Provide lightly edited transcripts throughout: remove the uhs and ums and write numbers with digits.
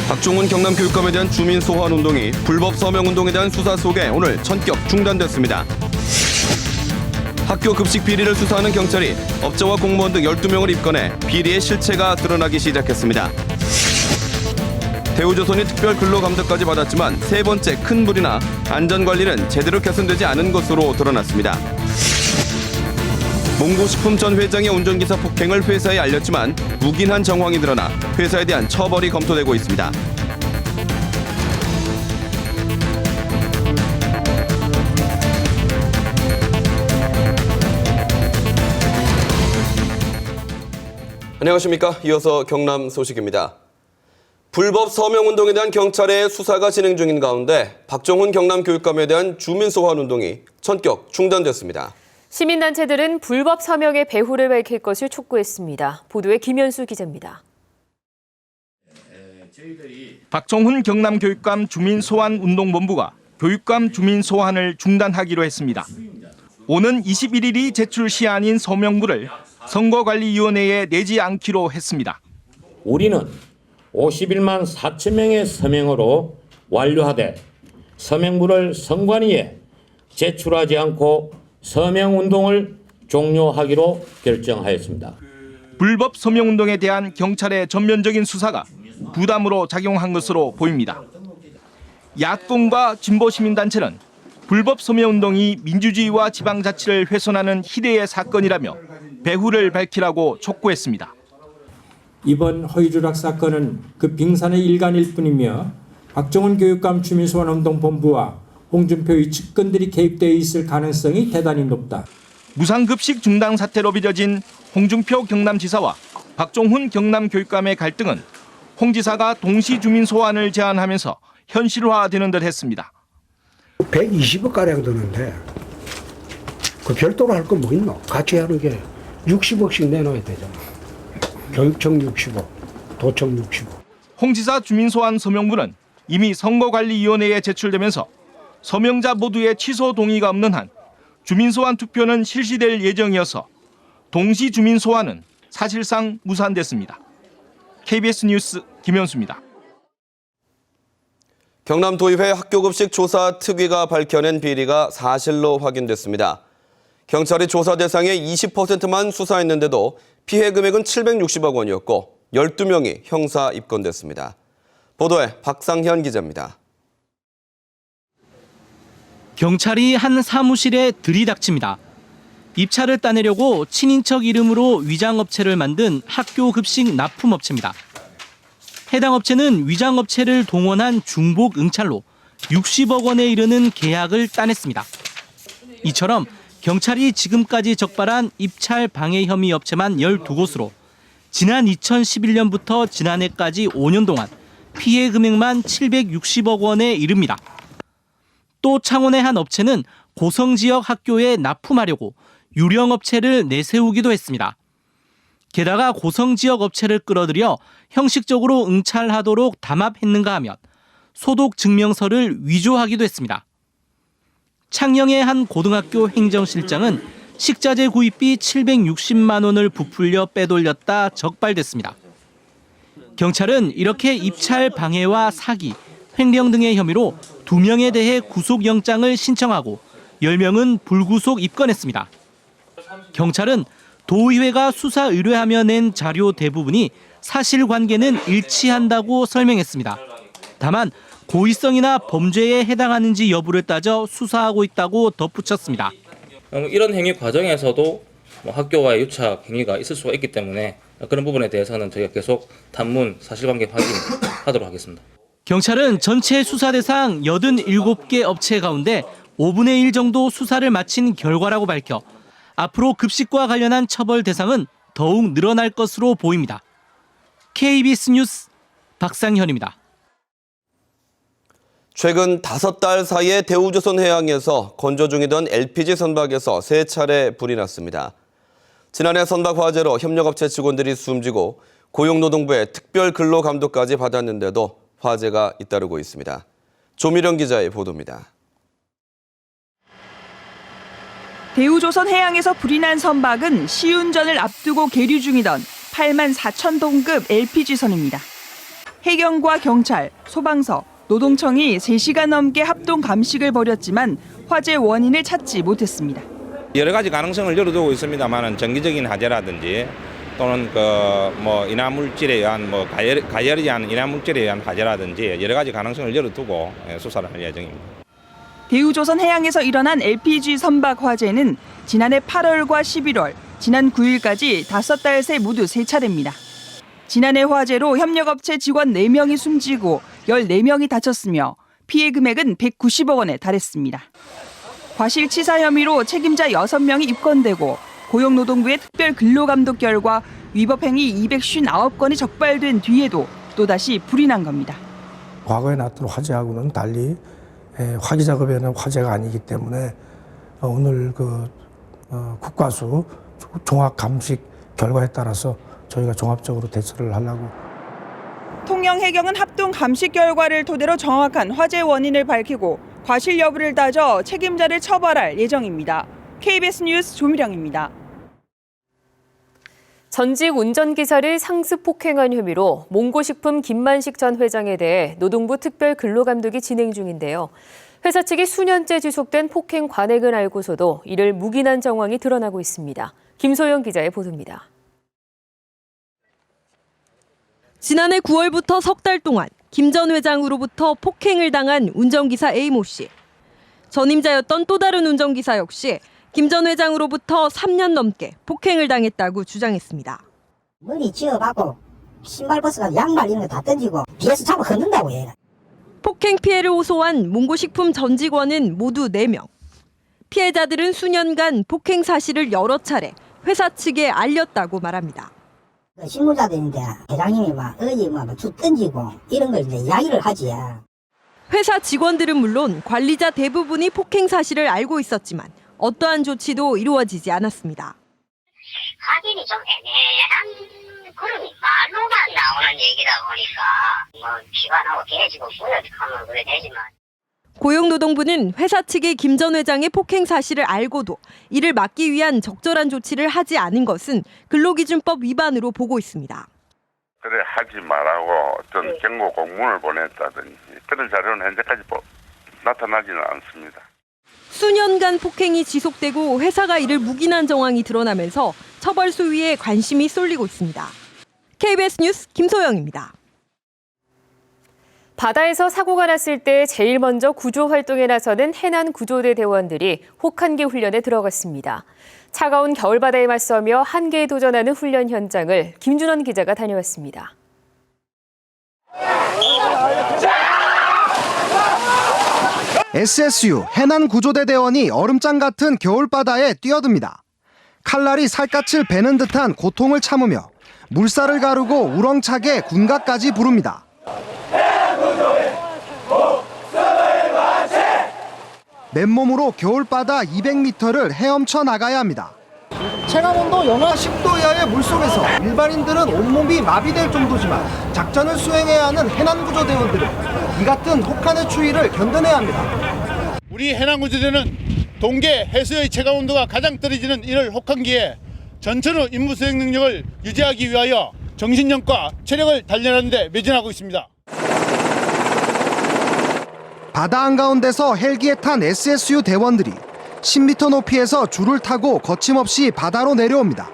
박종훈 경남교육감에 대한 주민 소환 운동이 불법 서명 운동에 대한 수사 속에 오늘 전격 중단됐습니다. 학교 급식 비리를 수사하는 경찰이 업자와 공무원 등 12명을 입건해 비리의 실체가 드러나기 시작했습니다. 대우조선이 특별 근로감독까지 받았지만 세 번째 큰 물이나 안전관리는 제대로 개선되지 않은 것으로 드러났습니다. 몽고식품 전 회장의 운전기사 폭행을 회사에 알렸지만 묵인한 정황이 드러나 회사에 대한 처벌이 검토되고 있습니다. 안녕하십니까. 이어서 경남 소식입니다. 불법 서명운동에 대한 경찰의 수사가 진행 중인 가운데 박종훈 경남교육감에 대한 주민 소환 운동이 전격 중단됐습니다. 시민단체들은 불법 서명의 배후를 밝힐 것을 촉구했습니다. 보도에 김현수 기자입니다. 박종훈 경남교육감 주민소환운동본부가 교육감 주민소환을 중단하기로 했습니다. 오는 21일이 제출 시한인 서명부를 선거관리위원회에 내지 않기로 했습니다. 우리는 51만 4천 명의 서명으로 완료하되 서명부를 선관위에 제출하지 않고 서명운동을 종료하기로 결정하였습니다. 불법 서명운동에 대한 경찰의 전면적인 수사가 부담으로 작용한 것으로 보입니다. 야권과 진보시민단체는 불법 서명운동이 민주주의와 지방자치를 훼손하는 희대의 사건이라며 배후를 밝히라고 촉구했습니다. 이번 허위조작 사건은 그 빙산의 일간일 뿐이며 박종훈 교육감 주민소환운동본부와 홍준표의 측근들이 개입되어 있을 가능성이 대단히 높다. 무상급식 중단 사태로 빚어진 홍준표 경남지사와 박종훈 경남교육감의 갈등은 홍 지사가 동시 주민 소환을 제안하면서 현실화되는 듯 했습니다. 120억가량 드는데 그 별도로 할 건 뭐 있노? 같이 하는 게 60억씩 내놔야 되잖아. 교육청 60억, 도청 60억. 홍 지사 주민소환 서명부는 이미 선거관리위원회에 제출되면서 서명자 모두의 취소 동의가 없는 한 주민소환 투표는 실시될 예정이어서 동시 주민소환은 사실상 무산됐습니다. KBS 뉴스 김현수입니다. 경남도의회 학교급식 조사 특위가 밝혀낸 비리가 사실로 확인됐습니다. 경찰이 조사 대상의 20%만 수사했는데도 피해 금액은 760억 원이었고 12명이 형사 입건됐습니다. 보도에 박상현 기자입니다. 경찰이 한 사무실에 들이닥칩니다. 입찰을 따내려고 친인척 이름으로 위장업체를 만든 학교급식 납품업체입니다. 해당 업체는 위장업체를 동원한 중복 응찰로 60억 원에 이르는 계약을 따냈습니다. 이처럼 경찰이 지금까지 적발한 입찰 방해 혐의 업체만 12곳으로 지난 2011년부터 지난해까지 5년 동안 피해 금액만 760억 원에 이릅니다. 또 창원의 한 업체는 고성 지역 학교에 납품하려고 유령 업체를 내세우기도 했습니다. 게다가 고성 지역 업체를 끌어들여 형식적으로 응찰하도록 담합했는가 하면 소독 증명서를 위조하기도 했습니다. 창녕의 한 고등학교 행정실장은 식자재 구입비 760만 원을 부풀려 빼돌렸다 적발됐습니다. 경찰은 이렇게 입찰 방해와 사기, 횡령 등의 혐의로 2명에 대해 구속영장을 신청하고 10명은 불구속 입건했습니다. 경찰은 도의회가 수사 의뢰하며 낸 자료 대부분이 사실관계는 일치한다고 설명했습니다. 다만 고의성이나 범죄에 해당하는지 여부를 따져 수사하고 있다고 덧붙였습니다. 이런 행위 과정에서도 학교와의 유착 행위가 있을 수가 있기 때문에 그런 부분에 대해서는 저희가 계속 단문 사실관계 확인하도록 하겠습니다. 경찰은 전체 수사 대상 87개 업체 가운데 5분의 1 정도 수사를 마친 결과라고 밝혀 앞으로 급식과 관련한 처벌 대상은 더욱 늘어날 것으로 보입니다. KBS 뉴스 박상현입니다. 최근 5달 사이에 대우조선 해양에서 건조 중이던 LPG 선박에서 3차례 불이 났습니다. 지난해 선박 화재로 협력업체 직원들이 숨지고 고용노동부의 특별근로감독까지 받았는데도 화재가 잇따르고 있습니다. 조미령 기자의 보도입니다. 대우조선 해양에서 불이 난 선박은 시운전을 앞두고 계류 중이던 8만 4천 동급 LPG선입니다. 해경과 경찰, 소방서, 노동청이 3시간 넘게 합동 감식을 벌였지만 화재 원인을 찾지 못했습니다. 여러 가지 가능성을 열어두고 있습니다만은 정기적인 화재라든지 또는 인화 물질에 의한 가열이 한 인화 물질에 의한 화재라든지 여러 가지 가능성을 열어두고 수사를 할 예정입니다. 대우조선해양에서 일어난 LPG 선박 화재는 지난해 8월과 11월, 지난 9일까지 5달 새 모두 3차례입니다. 지난해 화재로 협력업체 직원 4명이 숨지고 14명이 다쳤으며 피해 금액은 190억 원에 달했습니다. 과실치사 혐의로 책임자 6명이 입건되고 고용노동부의 특별 근로감독 결과 위법행위 259건이 적발된 뒤에도 또다시 불이 난 겁니다. 과거에 났던 화재하고는 달리 화기 작업에는 화재가 아니기 때문에 오늘 국과수 종합 감식 결과에 따라서 저희가 종합적으로 대처를 하려고. 통영해경은 합동 감식 결과를 토대로 정확한 화재 원인을 밝히고 과실 여부를 따져 책임자를 처벌할 예정입니다. KBS 뉴스 조미령입니다. 전직 운전기사를 상습 폭행한 혐의로 몽고식품 김만식 전 회장에 대해 노동부 특별 근로감독이 진행 중인데요. 회사 측이 수년째 지속된 폭행 관행을 알고서도 이를 묵인한 정황이 드러나고 있습니다. 김소영 기자의 보도입니다. 지난해 9월부터 석 달 동안 김 전 회장으로부터 폭행을 당한 운전기사 A모 씨. 전임자였던 또 다른 운전기사 역시 김 전 회장으로부터 3년 넘게 폭행을 당했다고 주장했습니다. 머리 쥐어박고 신발 벗어가지고 양말 이런 거 다 던지고 뒤에서 잡아 흔든다고 해. 폭행 피해를 호소한 몽고식품 전 직원은 모두 4명. 피해자들은 수년간 폭행 사실을 여러 차례 회사 측에 알렸다고 말합니다. 실무자들인데 회장님이 주 던지고 이런 걸 이제 이야기를 하지. 회사 직원들은 물론 관리자 대부분이 폭행 사실을 알고 있었지만 어떠한 조치도 이루어지지 않았습니다. 확인이 좀 애매한 그런 말로만 나오는 얘기다 보니까 피가 나고 깨지고 뿌옇하면 그래 되지만. 고용노동부는 회사 측이 김 전 회장의 폭행 사실을 알고도 이를 막기 위한 적절한 조치를 하지 않은 것은 근로기준법 위반으로 보고 있습니다. 그래 하지 말라고 어떤 경고 공문을 보냈다든지 그런 자료는 현재까지 나타나지는 않습니다. 수년간 폭행이 지속되고 회사가 이를 묵인한 정황이 드러나면서 처벌 수위에 관심이 쏠리고 있습니다. KBS 뉴스 김소영입니다. 바다에서 사고가 났을 때 제일 먼저 구조 활동에 나서는 해난 구조대 대원들이 혹한기 훈련에 들어갔습니다. 차가운 겨울바다에 맞서며 한계에 도전하는 훈련 현장을 김준원 기자가 다녀왔습니다. SSU 해난 구조대 대원이 얼음장 같은 겨울바다에 뛰어듭니다. 칼날이 살갗을 베는 듯한 고통을 참으며 물살을 가르고 우렁차게 군가까지 부릅니다. 맨몸으로 겨울바다 200m를 헤엄쳐 나가야 합니다. 체감온도 영하 10도 이하의 물속에서 일반인들은 온몸이 마비될 정도지만 작전을 수행해야 하는 해난구조대원들은 이 같은 혹한의 추위를 견뎌내야 합니다. 우리 해난구조대는 동계 해수의 체감온도가 가장 떨어지는 이럴 혹한기에 전천후 임무 수행 능력을 유지하기 위하여 정신력과 체력을 단련하는 데 매진하고 있습니다. 바다 한가운데서 헬기에 탄 SSU 대원들이 10m 높이에서 줄을 타고 거침없이 바다로 내려옵니다.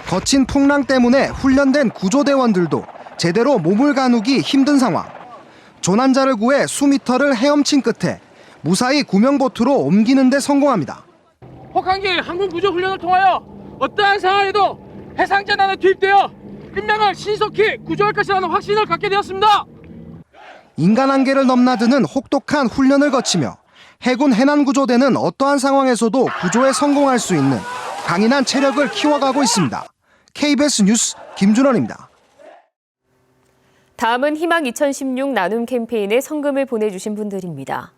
거친 풍랑 때문에 훈련된 구조대원들도 제대로 몸을 가누기 힘든 상황. 조난자를 구해 수미터를 헤엄친 끝에 무사히 구명보트로 옮기는 데 성공합니다. 혹한기 항공 구조 훈련을 통하여 어떠한 상황에도 해상재난에 투입되어 인명을 신속히 구조할 것이라는 확신을 갖게 되었습니다. 인간 한계를 넘나드는 혹독한 훈련을 거치며 해군 해난구조대는 어떠한 상황에서도 구조에 성공할 수 있는 강인한 체력을 키워가고 있습니다. KBS 뉴스 김준원입니다. 다음은 희망 2016 나눔 캠페인에 성금을 보내주신 분들입니다.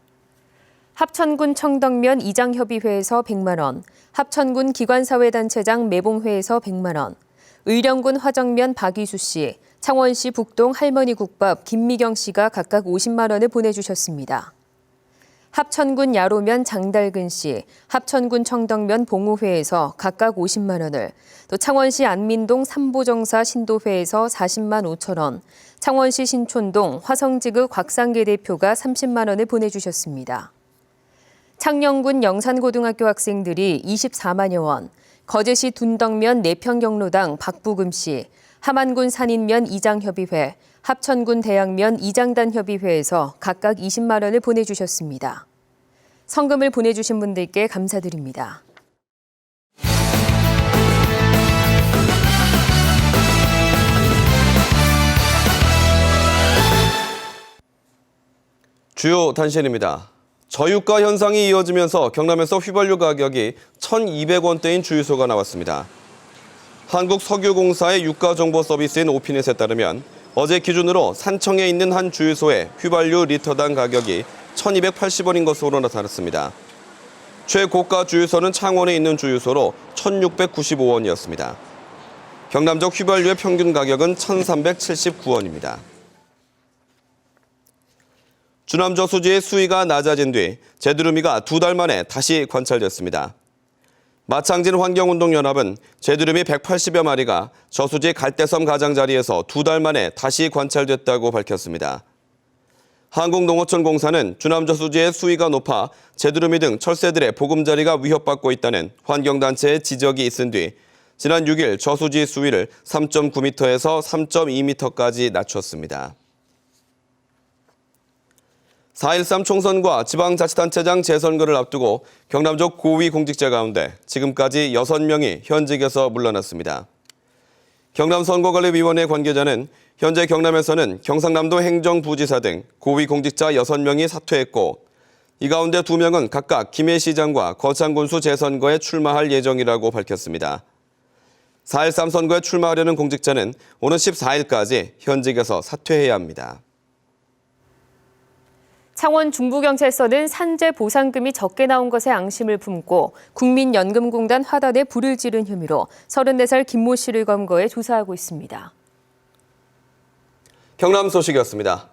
합천군 청덕면 이장협의회에서 100만 원, 합천군 기관사회단체장 매봉회에서 100만 원, 의령군 화정면 박희수 씨, 창원시 북동 할머니 국밥 김미경 씨가 각각 50만 원을 보내주셨습니다. 합천군 야로면 장달근 씨, 합천군 청덕면 봉우회에서 각각 50만 원을, 또 창원시 안민동 삼보정사 신도회에서 40만 5천 원, 창원시 신촌동 화성지구 곽상계 대표가 30만 원을 보내주셨습니다. 창녕군 영산고등학교 학생들이 24만여 원, 거제시 둔덕면 내평경로당 박부금 씨, 함안군 산인면 이장협의회, 합천군 대양면 이장단협의회에서 각각 20만 원을 보내주셨습니다. 성금을 보내주신 분들께 감사드립니다. 주요 단신입니다. 저유가 현상이 이어지면서 경남에서 휘발유 가격이 1,200원대인 주유소가 나왔습니다. 한국석유공사의 유가정보 서비스인 오피넷에 따르면 어제 기준으로 산청에 있는 한 주유소의 휘발유 리터당 가격이 1,280원인 것으로 나타났습니다. 최고가 주유소는 창원에 있는 주유소로 1,695원이었습니다. 경남적 휘발유의 평균 가격은 1,379원입니다. 주남저수지의 수위가 낮아진 뒤 제두루미가 2달 만에 다시 관찰됐습니다. 마창진 환경운동연합은 제두루미 180여 마리가 저수지 갈대섬 가장자리에서 2달 만에 다시 관찰됐다고 밝혔습니다. 한국농어촌공사는 주남저수지의 수위가 높아 제두루미 등 철새들의 보금자리가 위협받고 있다는 환경단체의 지적이 있은 뒤 지난 6일 저수지 수위를 3.9m에서 3.2m까지 낮췄습니다. 4.13 총선과 지방자치단체장 재선거를 앞두고 경남적 고위공직자 가운데 지금까지 6명이 현직에서 물러났습니다. 경남선거관리위원회 관계자는 현재 경남에서는 경상남도 행정부지사 등 고위공직자 6명이 사퇴했고 이 가운데 2명은 각각 김해시장과 거창군수 재선거에 출마할 예정이라고 밝혔습니다. 4.13 선거에 출마하려는 공직자는 오는 14일까지 현직에서 사퇴해야 합니다. 창원 중부경찰서는 산재 보상금이 적게 나온 것에 앙심을 품고 국민연금공단 화단에 불을 지른 혐의로 34살 김모 씨를 검거해 조사하고 있습니다. 경남 소식이었습니다.